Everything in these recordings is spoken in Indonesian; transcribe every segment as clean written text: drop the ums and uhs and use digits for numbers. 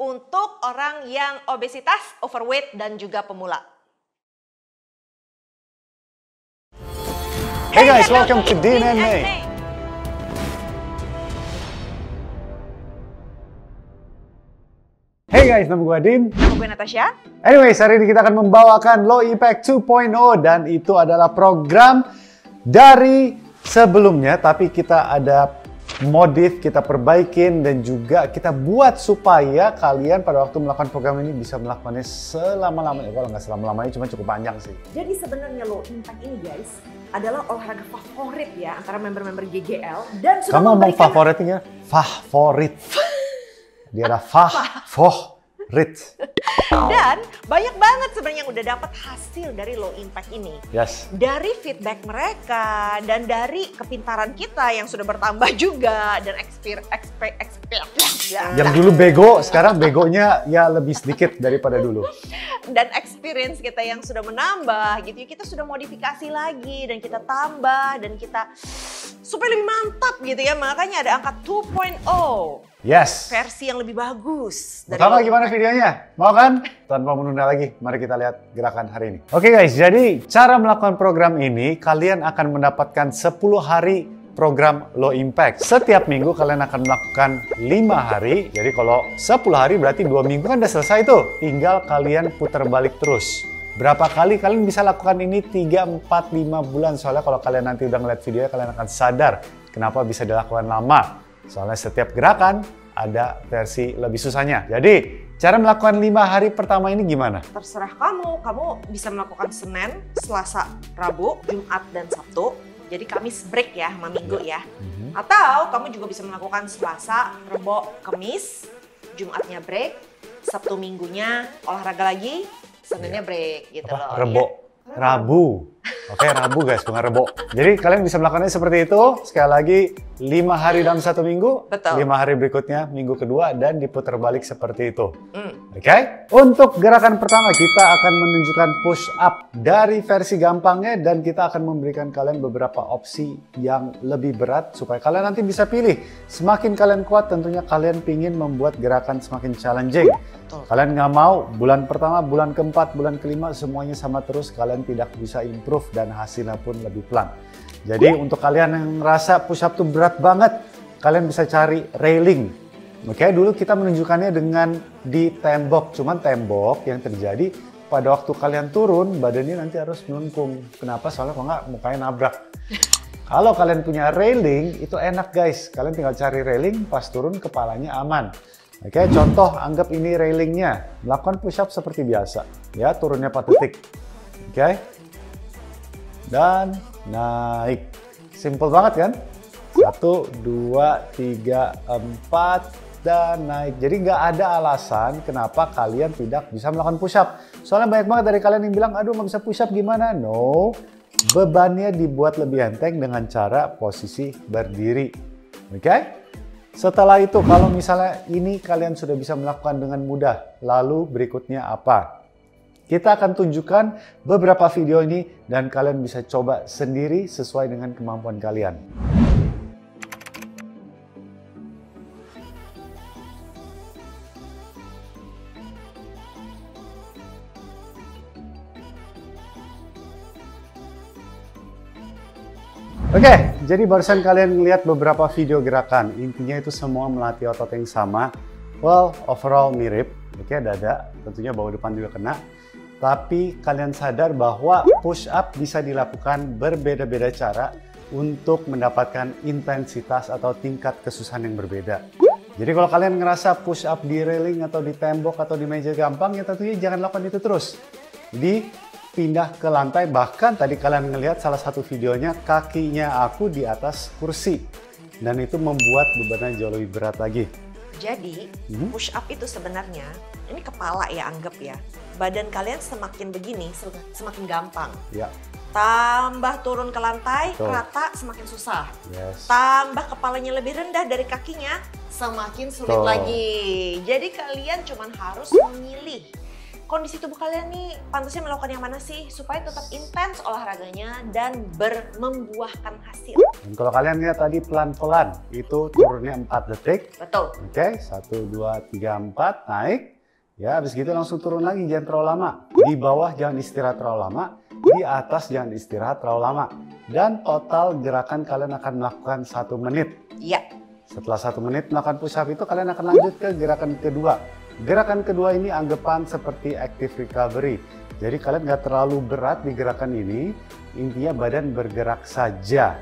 untuk orang yang obesitas, overweight, dan juga pemula. Hey guys, welcome to Dean and May. Hey guys, nama gue Dean. Nama gue Natasha. Anyways, hari ini kita akan membawakan Low Impact 2.0 dan itu adalah program dari sebelumnya, tapi kita ada modif, kita perbaikin dan juga kita buat supaya kalian pada waktu melakukan program ini bisa melakukannya selama-lamanya. Kalau nggak selama-lamanya, cuma cukup panjang sih. Jadi sebenarnya Low Impact ini guys adalah olahraga favorit ya antara member-member GGL dan sudah kamu ngomong memberikan... favoritnya? Favorit. Dia ada favorit. Dan banyak banget sebenarnya yang udah dapat hasil dari Low Impact ini. Yes. Dari feedback mereka dan dari kepintaran kita yang sudah bertambah juga dan Yang dulu bego, sekarang begonya ya lebih sedikit daripada dulu. Dan experience kita yang sudah menambah gitu, kita sudah modifikasi lagi dan kita tambah dan kita supaya lebih mantap gitu ya. Makanya ada angka 2.0. Yes. Versi yang lebih bagus. Pertama gimana videonya? Mau kan? Tanpa menunda lagi, mari kita lihat gerakan hari ini. Oke guys, jadi cara melakukan program ini, kalian akan mendapatkan 10 hari program Low Impact. Setiap minggu kalian akan melakukan 5 hari. Jadi kalau 10 hari berarti 2 minggu kan udah selesai tuh. Tinggal kalian putar balik terus. Berapa kali kalian bisa lakukan ini? 3, 4, 5 bulan. Soalnya kalau kalian nanti udah ngeliat videonya, kalian akan sadar kenapa bisa dilakukan lama. Soalnya setiap gerakan ada versi lebih susahnya. Jadi, cara melakukan 5 hari pertama ini gimana? Terserah kamu. Kamu bisa melakukan Senin, Selasa, Rabu, Jumat, dan Sabtu. Jadi Kamis break ya sama Minggu ya. Atau kamu juga bisa melakukan Selasa, Rebo, Kamis, Jumatnya break, Sabtu Minggunya olahraga lagi, Seninnya break gitu loh. Rebo. Ya. Rabu. Oke, Rabu guys, bukan Rebo. Jadi kalian bisa melakukannya seperti itu. Sekali lagi, 5 hari dalam 1 minggu. Betul. 5 hari berikutnya, minggu kedua, dan diputar balik seperti itu. Oke? Untuk gerakan pertama, kita akan menunjukkan push up dari versi gampangnya. Dan kita akan memberikan kalian beberapa opsi yang lebih berat. Supaya kalian nanti bisa pilih. Semakin kalian kuat, tentunya kalian pingin membuat gerakan semakin challenging. Kalian nggak mau bulan pertama, bulan keempat, bulan kelima semuanya sama terus, kalian tidak bisa improve dan hasilnya pun lebih pelan. Jadi untuk kalian yang ngerasa push up tuh berat banget, kalian bisa cari railing. Oke, dulu kita menunjukkannya dengan di tembok, cuman tembok yang terjadi pada waktu kalian turun badannya nanti harus melengkung. Kenapa? Soalnya kalau nggak mukanya nabrak. Kalau kalian punya railing itu enak guys, kalian tinggal cari railing, pas turun kepalanya aman. Oke, contoh anggap ini railingnya, melakukan push up seperti biasa, ya turunnya 4 detik, oke, dan naik, simple banget kan? 1, 2, 3, 4, dan naik. Jadi nggak ada alasan kenapa kalian tidak bisa melakukan push up. Soalnya banyak banget dari kalian yang bilang, aduh nggak bisa push up gimana? No, bebannya dibuat lebih enteng dengan cara posisi berdiri, oke? Setelah itu, kalau misalnya ini kalian sudah bisa melakukan dengan mudah, lalu berikutnya apa? Kita akan tunjukkan beberapa video ini dan kalian bisa coba sendiri sesuai dengan kemampuan kalian. Oke, jadi barusan kalian lihat beberapa video gerakan. Intinya itu semua melatih otot yang sama. Well, overall mirip. Oke, dada, tentunya bawah depan juga kena. Tapi kalian sadar bahwa push up bisa dilakukan berbeda-beda cara untuk mendapatkan intensitas atau tingkat kesusahan yang berbeda. Jadi kalau kalian ngerasa push up di railing atau di tembok atau di meja gampang, ya tentunya jangan lakukan itu terus. Jadi pindah ke lantai, bahkan tadi kalian ngelihat salah satu videonya kakinya aku di atas kursi dan itu membuat bebannya jauh lebih berat lagi. Jadi push up itu sebenarnya ini kepala ya, anggap ya, badan kalian semakin begini semakin gampang. Ya. Tambah turun ke lantai rata semakin susah. Yes. Tambah kepalanya lebih rendah dari kakinya semakin sulit lagi. Jadi kalian cuman harus memilih kondisi tubuh kalian nih pantasnya melakukan yang mana sih supaya tetap intens olahraganya dan membuahkan hasil. Dan kalau kalian lihat tadi pelan-pelan, itu turunnya 4 detik. Betul. Oke, 1, 2, 3, 4, naik. Ya, habis gitu langsung turun lagi, jangan terlalu lama. Di bawah jangan istirahat terlalu lama, di atas jangan istirahat terlalu lama. Dan total gerakan kalian akan melakukan 1 menit. Iya. Setelah 1 menit melakukan push up itu, kalian akan lanjut ke gerakan kedua. Gerakan kedua ini anggapan seperti active recovery. Jadi kalian nggak terlalu berat di gerakan ini, intinya badan bergerak saja.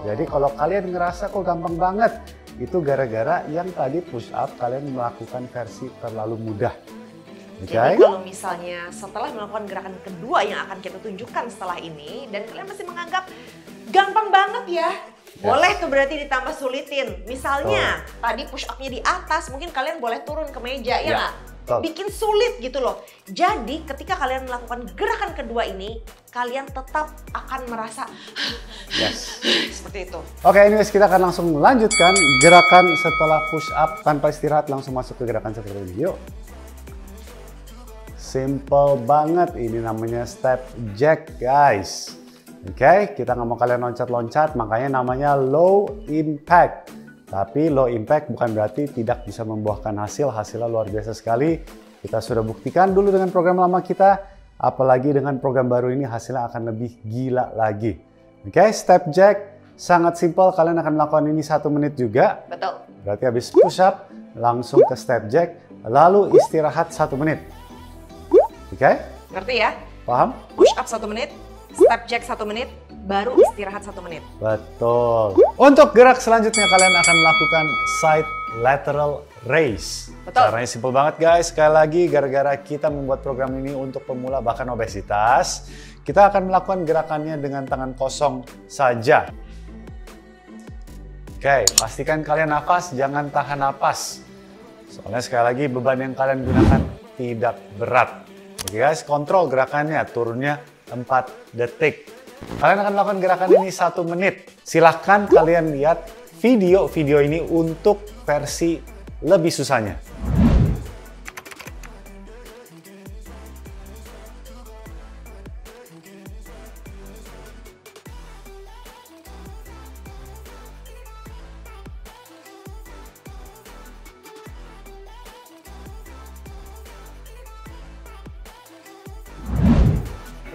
Jadi kalau kalian ngerasa kok gampang banget, itu gara-gara yang tadi push up kalian melakukan versi terlalu mudah. Okay. Jadi kalau misalnya setelah melakukan gerakan kedua yang akan kita tunjukkan setelah ini, dan kalian masih menganggap gampang banget ya, boleh tuh berarti ditambah sulitin. Misalnya tadi push up-nya di atas, mungkin kalian boleh turun ke meja, ya nggak? Bikin sulit gitu loh. Jadi ketika kalian melakukan gerakan kedua ini, kalian tetap akan merasa seperti itu. Oke, anyways, kita akan langsung melanjutkan gerakan setelah push up tanpa istirahat, langsung masuk ke gerakan seperti ini. Yuk. Simple banget, ini namanya step jack, guys. Oke, kita nggak mau kalian loncat-loncat, makanya namanya low impact. Tapi low impact bukan berarti tidak bisa membuahkan hasil, hasilnya luar biasa sekali. Kita sudah buktikan dulu dengan program lama kita, apalagi dengan program baru ini hasilnya akan lebih gila lagi. Oke, step jack sangat simple, kalian akan melakukan ini 1 menit juga. Betul. Berarti habis push up, langsung ke step jack, lalu istirahat 1 menit. Oke? Ngerti ya? Paham? Push up 1 menit, step jack 1 menit, baru istirahat 1 menit. Betul. Untuk gerak selanjutnya kalian akan melakukan side lateral raise. Betul. Caranya simple banget guys. Sekali lagi gara-gara kita membuat program ini untuk pemula bahkan obesitas, kita akan melakukan gerakannya dengan tangan kosong saja. Oke, pastikan kalian nafas, jangan tahan nafas. Soalnya sekali lagi beban yang kalian gunakan tidak berat. Oke guys, kontrol gerakannya, turunnya 4 detik. Kalian akan melakukan gerakan ini 1 menit. Silahkan kalian lihat video ini untuk versi lebih susahnya.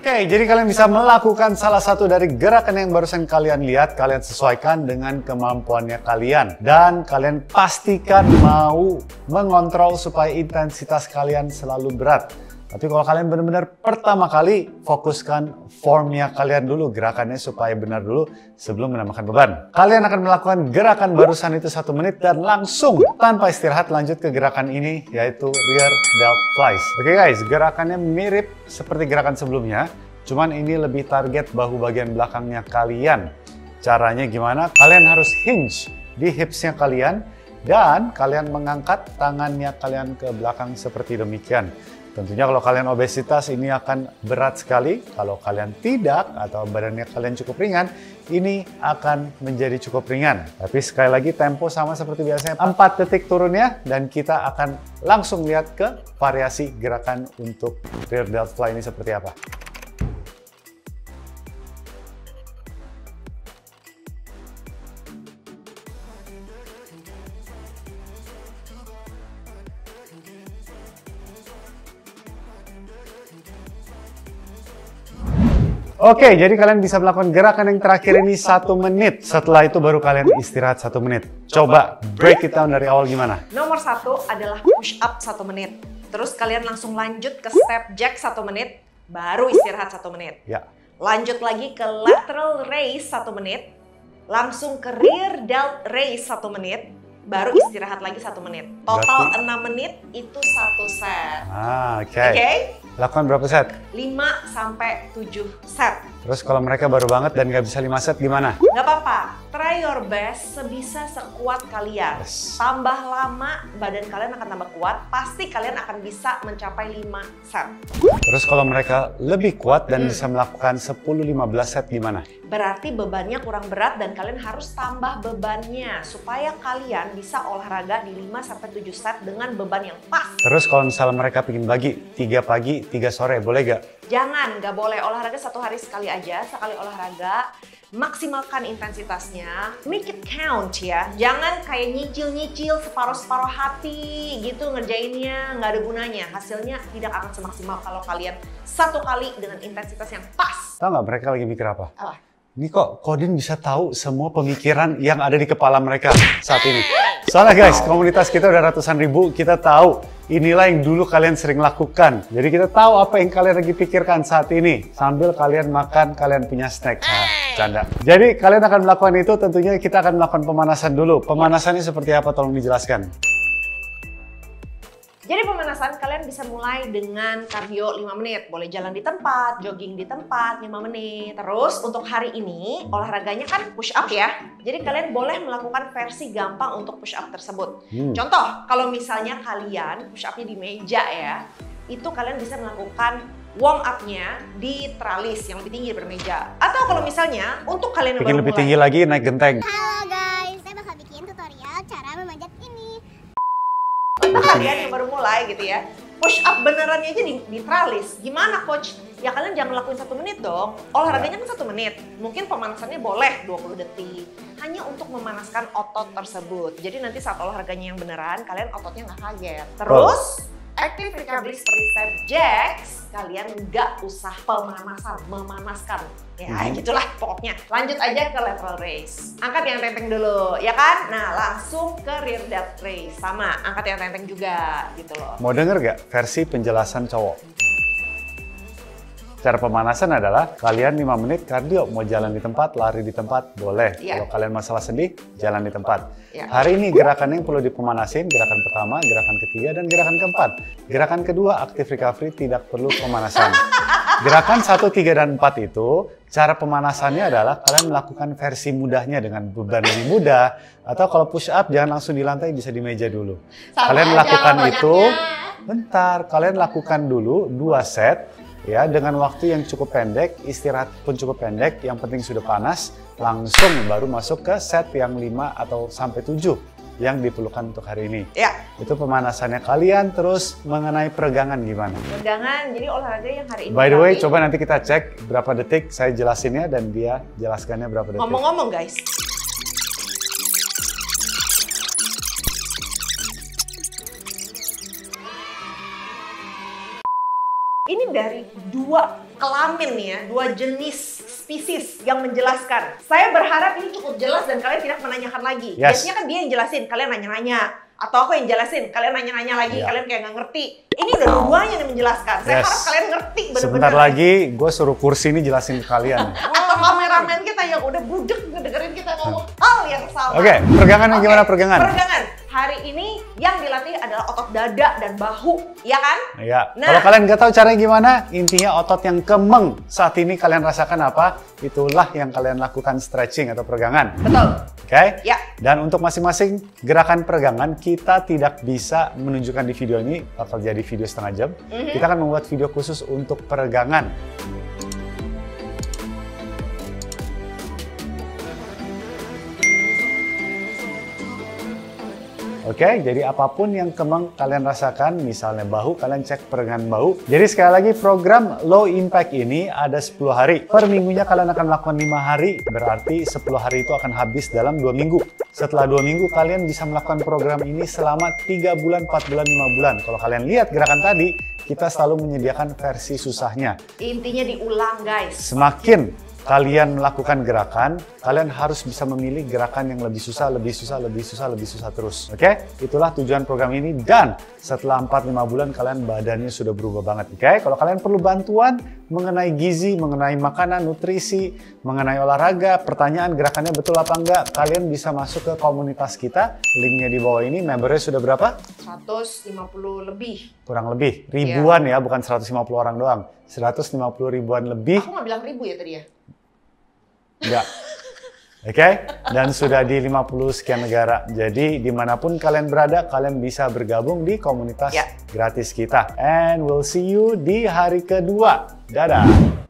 Oke, jadi kalian bisa melakukan salah satu dari gerakan yang barusan kalian lihat, kalian sesuaikan dengan kemampuannya kalian. Dan kalian pastikan mau mengontrol supaya intensitas kalian selalu berat. Tapi kalau kalian benar-benar pertama kali, fokuskan formnya kalian dulu, gerakannya supaya benar dulu sebelum menambahkan beban. Kalian akan melakukan gerakan barusan itu 1 menit dan langsung tanpa istirahat lanjut ke gerakan ini, yaitu rear delt flies. Oke guys, gerakannya mirip seperti gerakan sebelumnya, cuman ini lebih target bahu bagian belakangnya kalian. Caranya gimana? Kalian harus hinge di hipsnya kalian dan kalian mengangkat tangannya kalian ke belakang seperti demikian. Tentunya kalau kalian obesitas ini akan berat sekali. Kalau kalian tidak atau badannya kalian cukup ringan, ini akan menjadi cukup ringan. Tapi sekali lagi tempo sama seperti biasanya, 4 detik turunnya dan kita akan langsung lihat ke variasi gerakan untuk rear delt fly ini seperti apa. Oke, jadi kalian bisa melakukan gerakan yang terakhir ini 1 menit. Setelah itu baru kalian istirahat 1 menit. Coba break it down dari awal gimana? Nomor 1 adalah push up 1 menit. Terus kalian langsung lanjut ke step jack 1 menit, baru istirahat 1 menit. Ya. Lanjut lagi ke lateral raise 1 menit, langsung ke rear delt raise 1 menit, baru istirahat lagi 1 menit. Total 6 menit itu 1 set. Oke. Lakukan berapa set? 5 sampai 7 set. Terus kalau mereka baru banget dan nggak bisa 5 set gimana? Nggak apa-apa, try your best sebisa sekuat kalian. Tambah lama badan kalian akan tambah kuat, pasti kalian akan bisa mencapai 5 set. Terus kalau mereka lebih kuat dan bisa melakukan 10-15 set gimana? Berarti bebannya kurang berat dan kalian harus tambah bebannya supaya kalian bisa olahraga di 5-7 set dengan beban yang pas. Terus kalau misalnya mereka pengen bagi 3 pagi, 3 sore, boleh gak? Jangan, nggak boleh olahraga 1 hari sekali aja, sekali olahraga. Maksimalkan intensitasnya, make it count ya. Jangan kayak nyicil-nyicil separuh-separuh hati gitu ngerjainnya, nggak ada gunanya. Hasilnya tidak akan semaksimal kalau kalian 1 kali dengan intensitas yang pas. Tahu nggak mereka lagi mikir apa? Apa? Ini kok Kodin bisa tahu semua pemikiran yang ada di kepala mereka saat ini. Soalnya guys, komunitas kita udah ratusan ribu, kita tahu inilah yang dulu kalian sering lakukan. Jadi kita tahu apa yang kalian lagi pikirkan saat ini. Sambil kalian makan, kalian punya snack. Nah, canda. Jadi kalian akan melakukan itu, tentunya kita akan melakukan pemanasan dulu. Pemanasannya seperti apa? Tolong dijelaskan. Jadi pemanasan kalian bisa mulai dengan kardio 5 menit. Boleh jalan di tempat, jogging di tempat 5 menit. Terus untuk hari ini olahraganya kan push up ya. Jadi kalian boleh melakukan versi gampang untuk push up tersebut. Contoh, kalau misalnya kalian push upnya di meja ya, itu kalian bisa melakukan warm up-nya di tralis yang lebih tinggi daripada meja. Atau kalau misalnya untuk kalian yang bikin baru lebih mulai, tinggi lagi, naik genteng. Halo guys, saya bakal bikin tutorial cara memanjat ini. kalian yang baru mulai gitu ya, push up benerannya aja di tralis. Gimana coach? Ya kalian jangan lakuin 1 menit dong. Olahraganya kan 1 menit. Mungkin pemanasannya boleh 20 detik. Hanya untuk memanaskan otot tersebut. Jadi nanti saat olahraganya yang beneran, kalian ototnya nggak kaget. Terus, active recovery seperti step jacks, kalian nggak usah pemanasan, memanaskan. Ya gitulah pokoknya. Lanjut aja ke lateral raise. Angkat yang tenteng dulu, ya kan? Nah langsung ke rear delt raise. Sama, angkat yang tenteng juga gitu loh. Mau denger gak versi penjelasan cowok? Cara pemanasan adalah kalian 5 menit kardio, mau jalan di tempat, lari di tempat, boleh. Kalau kalian masalah sedih, jalan di tempat. Hari ini gerakan yang perlu dipemanasin, gerakan pertama, gerakan ketiga, dan gerakan keempat. Gerakan kedua, active recovery, tidak perlu pemanasan. Gerakan 1, 3, dan 4 itu, cara pemanasannya adalah kalian melakukan versi mudahnya dengan beban lebih mudah. Atau kalau push up, jangan langsung di lantai, bisa di meja dulu. Kalian lakukan itu, bentar, kalian lakukan dulu 2 set. Ya, dengan waktu yang cukup pendek, istirahat pun cukup pendek, yang penting sudah panas, langsung baru masuk ke set yang 5 atau sampai 7 yang diperlukan untuk hari ini. Ya. Itu pemanasannya kalian. Terus mengenai peregangan gimana? Peregangan, jadi olahraga yang hari ini. By the way, coba nanti kita cek berapa detik saya jelasinnya dan dia jelaskannya berapa detik. Ngomong-ngomong guys, ini dari 2 kelamin ya, 2 jenis spesies yang menjelaskan. Saya berharap ini cukup jelas dan kalian tidak menanyakan lagi. Biasanya kan dia yang jelasin, kalian nanya-nanya. Atau aku yang jelasin, kalian nanya-nanya lagi, kalian kayak nggak ngerti. Ini udah dua-duanya yang menjelaskan. Saya harap kalian ngerti bener-bener. Sebentar lagi gue suruh kursi ini jelasin ke kalian. Atau kameramen kita yang udah budek ngedengerin kita ngomong hal yang sama. Oke, peregangan gimana peregangan? Peregangan. Hari ini yang dilatih adalah otot dada dan bahu, ya kan? Iya. Kalau kalian nggak tahu caranya gimana, intinya otot yang kemeng saat ini kalian rasakan apa, itulah yang kalian lakukan stretching atau peregangan. Betul. Oke? Ya. Dan untuk masing-masing gerakan peregangan, kita tidak bisa menunjukkan di video ini, bakal jadi video setengah jam. Kita akan membuat video khusus untuk peregangan. Oke, jadi apapun yang kemeng kalian rasakan, misalnya bahu, kalian cek peregangan bahu. Jadi sekali lagi, program Low Impact ini ada 10 hari. Per minggunya kalian akan melakukan 5 hari, berarti 10 hari itu akan habis dalam 2 minggu. Setelah 2 minggu, kalian bisa melakukan program ini selama 3 bulan, 4 bulan, 5 bulan. Kalau kalian lihat gerakan tadi, kita selalu menyediakan versi susahnya. Intinya diulang, guys. Semakin kalian melakukan gerakan, kalian harus bisa memilih gerakan yang lebih susah, lebih susah, lebih susah, lebih susah terus. Oke? Itulah tujuan program ini, dan setelah 4-5 bulan kalian badannya sudah berubah banget. Oke? Kalau kalian perlu bantuan mengenai gizi, mengenai makanan, nutrisi, mengenai olahraga, pertanyaan gerakannya betul apa enggak, kalian bisa masuk ke komunitas kita. Linknya di bawah ini. Membernya sudah berapa? 150 lebih. Kurang lebih. Ribuan ya, bukan 150 orang doang. 150 ribuan lebih. Aku nggak bilang ribu ya tadi ya? Enggak. Oke? Dan sudah di 50 sekian negara. Jadi dimanapun kalian berada, kalian bisa bergabung di komunitas gratis kita. And we'll see you di hari kedua. Dadah!